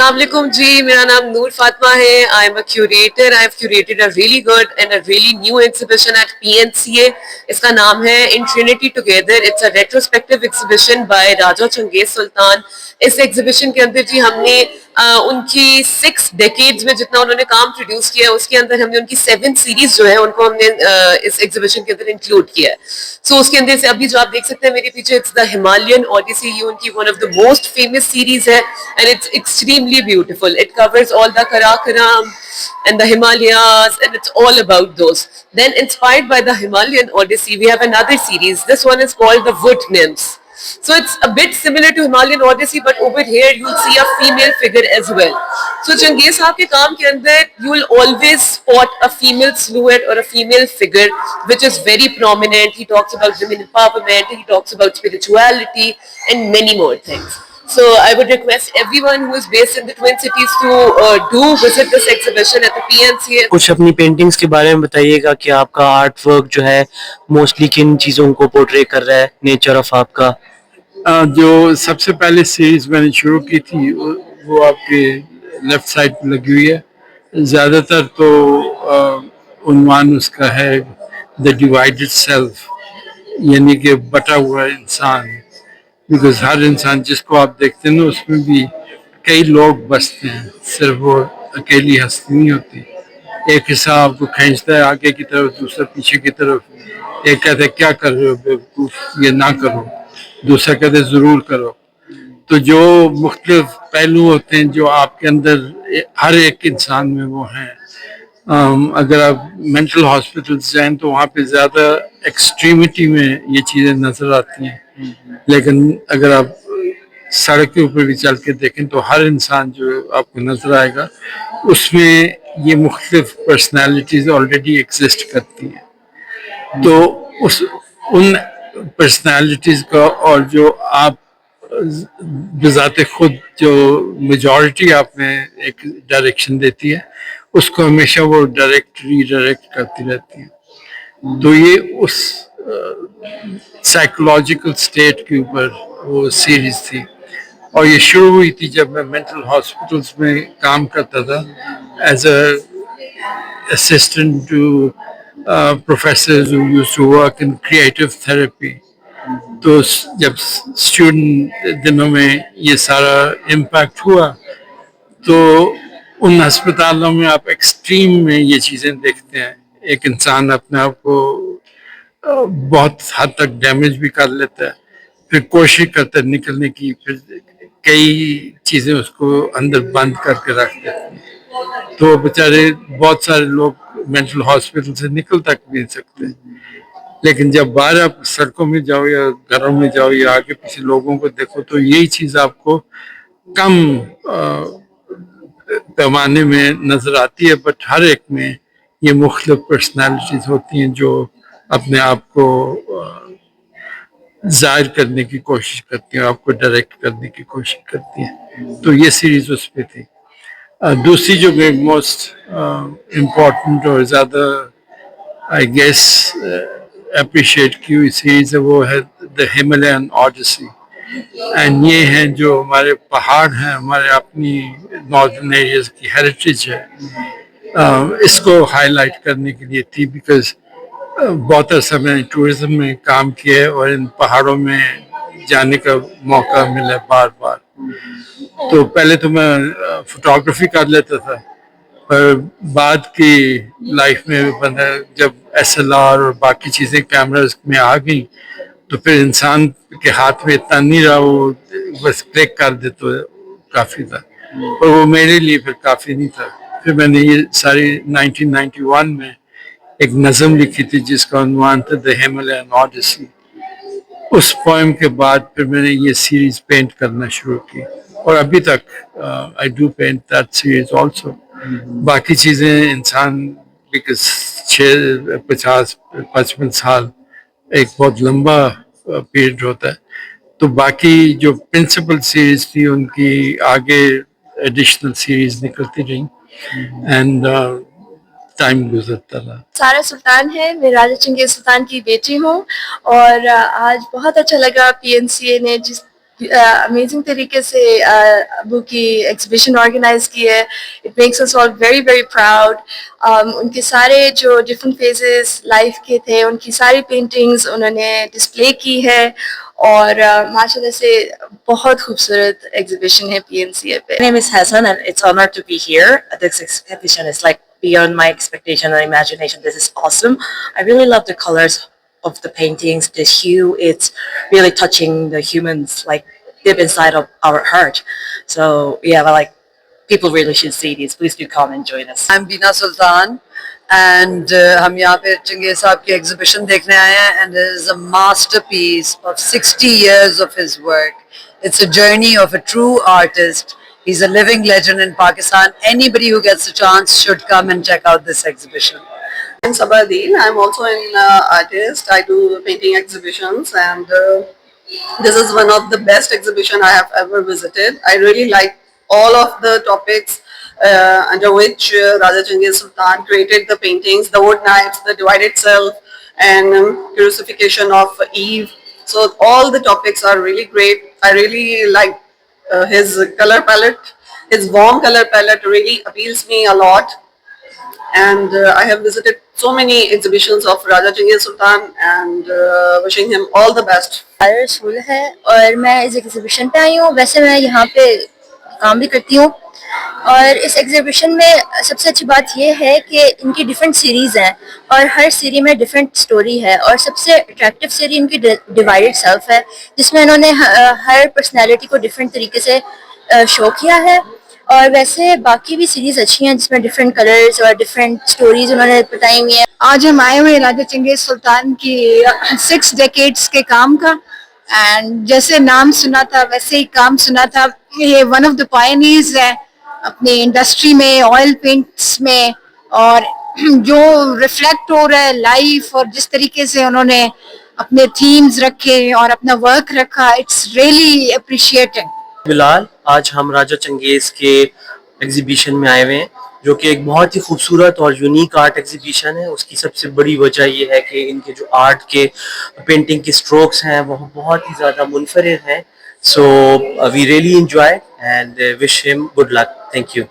अस्सलाम वालेकुम जी, मेरा नाम नूर फातिमा है. I am a curator. I have curated a really good and a really new exhibition at PNCA. इसका नाम है in trinity together. It's a retrospective exhibition by Raja Changez Sultan. इस एग्जीबिशन के अंदर जी हमने उनकी 6 डेकेड्स में जितना उन्होंने काम प्रोड्यूस किया है उसके अंदर हमने उनकी 7 सीरीज जो है उनको हमने इस एग्जीबिशन के अंदर इंक्लूड किया है. सो उसके अंदर से अभी जो आप देख सकते हैं मेरे पीछे, इट्स द हिमालयन ओडिसी. ये उनकी one of the most famous series है and it's extremely beautiful. It covers all the Karakoram and the Himalayas and it's all about those. Then inspired by the Himalayan Odyssey, we have another series. This one is called the Wood Nymphs. So it's a bit similar to Himalayan Odyssey, but over here you'll see a female figure as well. So Changeez साहब के काम के अंदर you'll always spot a female silhouette or a female figure which is very prominent. He talks about women empowerment, he talks about spirituality and many more things. So I would request everyone who is based in the Twin Cities to do visit this exhibition at the PNCA. कुछ अपनी paintings के बारे में बताइएगा कि आपका art work जो है मोस्टली किन चीज़ों को पोर्ट्रे कर रहा है, नेचर ऑफ आपका. जो सबसे पहले सीरीज मैंने शुरू की थी वो आपके लेफ्ट साइड पे लगी हुई है. ज़्यादातर तो उन्वान उसका है द डिवाइडेड सेल्फ, यानी कि बटा हुआ इंसान. बिकॉज हर इंसान जिसको आप देखते हैं ना उसमें भी कई लोग बसते हैं, सिर्फ वो अकेली हस्ती नहीं होती. एक हिस्सा आपको खींचता है आगे की तरफ, दूसरा पीछे की तरफ. एक कहते हैं क्या कर रहे हो बेवकूफ, ये ना करो. दूसरा कहते हैं ज़रूर करो. तो जो मुख्तलिफ पहलू होते हैं जो आपके अंदर हर एक इंसान में वो हैं. अगर आप मेंटल हॉस्पिटल्स जाएं तो वहाँ पे ज़्यादा एक्सट्रीमिटी में ये चीज़ें नज़र आती हैं. लेकिन अगर आप सड़क के ऊपर भी चल के देखें तो हर इंसान जो आपको नज़र आएगा उसमें ये मुख्तलिफ पर्सनैलिटीज़ ऑलरेडी एग्जिस्ट करती हैं. तो उस उन पर्सनैलिटीज़ का और जो आप बज़ाते खुद जो मेजॉरिटी आप में एक डायरेक्शन देती है उसको हमेशा वो डायरेक्ट रीडायरेक्ट करती रहती है. तो ये उस साइकोलॉजिकल स्टेट के ऊपर वो सीरीज थी. और ये शुरू हुई थी जब मैं मेंटल हॉस्पिटल्स में काम करता था as a assistant to professors who used to work in creative therapy. तो जब स्टूडेंट दिनों में ये सारा इम्पैक्ट हुआ तो उन अस्पतालों में आप एक्सट्रीम में ये चीज़ें देखते हैं. एक इंसान अपने आप को बहुत हद तक डैमेज भी कर लेता है, फिर कोशिश करता है निकलने की, फिर कई चीज़ें उसको अंदर बंद करके रख देती हैं. तो बेचारे बहुत सारे लोग मेंटल हॉस्पिटल से निकल तक भी नहीं सकते. लेकिन जब बाहर आप सड़कों में जाओ या घरों में जाओ या आगे पीछे लोगों को देखो तो यही चीज़ आपको कम पैमाने में नज़र आती है. बट हर एक में ये मुख्तलिफ पर्सनैलिटीज़ होती हैं जो अपने आप को जाहिर करने की कोशिश करती हैं, आपको डायरेक्ट करने की कोशिश करती हैं. तो ये सीरीज़ उस पर थी. दूसरी जो मोस्ट इम्पोर्टेंट और ज़्यादा आई गेस अप्रिशिएट की हुई सीरीज़ है वो है द हिमालयन ओडिसी. एंड ये हैं जो हमारे पहाड़ हैं, हमारे अपनी नॉर्दर्न एरियाज की हेरिटेज है. इसको हाईलाइट करने के लिए थी बिकॉज बहुत अरसा मैंने टूरिज्म में काम किया है और इन पहाड़ों में जाने का मौका मिला बार बार. तो पहले तो मैं फोटोग्राफी कर लेता था, पर बाद की लाइफ में बंदा जब SLR और बाकी चीज़ें कैमरास में आ गई तो फिर इंसान के हाथ में इतना नहीं रहा, वो बस क्लिक कर दे तो काफ़ी था. और वो मेरे लिए फिर काफ़ी नहीं था. फिर मैंने ये सारी 1991 में एक नज़म लिखी थी जिसका उन्वान था द हिमालयन ओडिसी. उस पोएम के बाद फिर मैंने ये सीरीज पेंट करना शुरू की और अभी तक I do paint that series also. बाकी चीज़ें इंसान बिकॉज 50-55 साल एक बहुत लंबा पीरियड होता है. तो बाकी जो प्रिंसिपल सीरीज थी उनकी आगे एडिशनल सीरीज निकलती रही एंड टाइम गुजरता रहा. सारा सुल्तान है, मैं राजा चंगेज सुल्तान की बेटी हूँ और आज बहुत अच्छा लगा PNCA ने अमेजिंग तरीके से अबू की एग्जीबिशन ऑर्गेनाइज की है. It makes us all very very proud. उनके सारे जो डिफरेंट फेजेस लाइफ के थे उनकी सारी पेंटिंग्स उन्होंने डिस्प्ले की है और माशाल्लाह से बहुत खूबसूरत एग्जीबिशन है PNCA पे. My name is Hassan and it's honor to be here. This exhibition is like beyond my expectation and imagination. This is awesome. I really love the colors of the paintings, the hue. It's really touching the humans like deep inside of our heart. So yeah, but like people really should see these. Please do come and join us. I'm Bina Sultan and हम यहाँ पे Genghis साहब की exhibition देखने आए हैं and it is a masterpiece of 60 years of his work. It's a journey of a true artist. He's a living legend in Pakistan. Anybody who gets a chance should come and check out this exhibition. I'm Sabardeen. I'm also an artist. I do painting exhibitions and this is one of the best exhibition I have ever visited. I really like all of the topics under which Raja Chengiz Sultan created the paintings, the wood knives, the divided self and crucifixion of Eve. So all the topics are really great. I really like his color palette. His warm color palette really appeals me a lot. And I have visited so many exhibitions of Raja Chengiz Sultan and wishing him all the best. रसूल है और मैं इस exhibition पे आई हूँ. वैसे मैं यहाँ पे काम भी करती हूँ और इस एग्जीबिशन में सबसे अच्छी बात ये है कि इनकी डिफरेंट सीरीज़ हैं और हर सीरीज में डिफरेंट स्टोरी है और सबसे अट्रैक्टिव सीरीज इनकी डिवाइडेड सेल्फ है जिसमें इन्होंने हर पर्सनैलिटी को डिफरेंट तरीके से शो किया है. और वैसे बाकी भी सीरीज अच्छी हैं जिसमें डिफरेंट कलर्स और डिफरेंट स्टोरीज उन्होंने बताई हुई हैं. आज हम आए हुए राजा चंगेज सुल्तान की 6 डेकेड्स के काम का एंड जैसे नाम सुना था वैसे ही काम सुना था. ये वन ऑफ द पायनियर्स है अपनी इंडस्ट्री में ऑयल पेंट्स में और जो रिफ्लेक्ट हो रहा है लाइफ और जिस तरीके से उन्होंने अपने थीम्स रखे और अपना वर्क रखा इट्स रियली अप्रिशिएटेड. बिलाल, आज हम राजा चंगेज के एग्जीबिशन में आए हुए हैं जो कि एक बहुत ही खूबसूरत और यूनिक आर्ट एग्जीबिशन है. उसकी सबसे बड़ी वजह ये है कि इनके जो आर्ट के पेंटिंग के स्ट्रोक्स हैं वो बहुत ही ज़्यादा मुनफरिद हैं. So we really enjoy and wish him good luck. Thank you.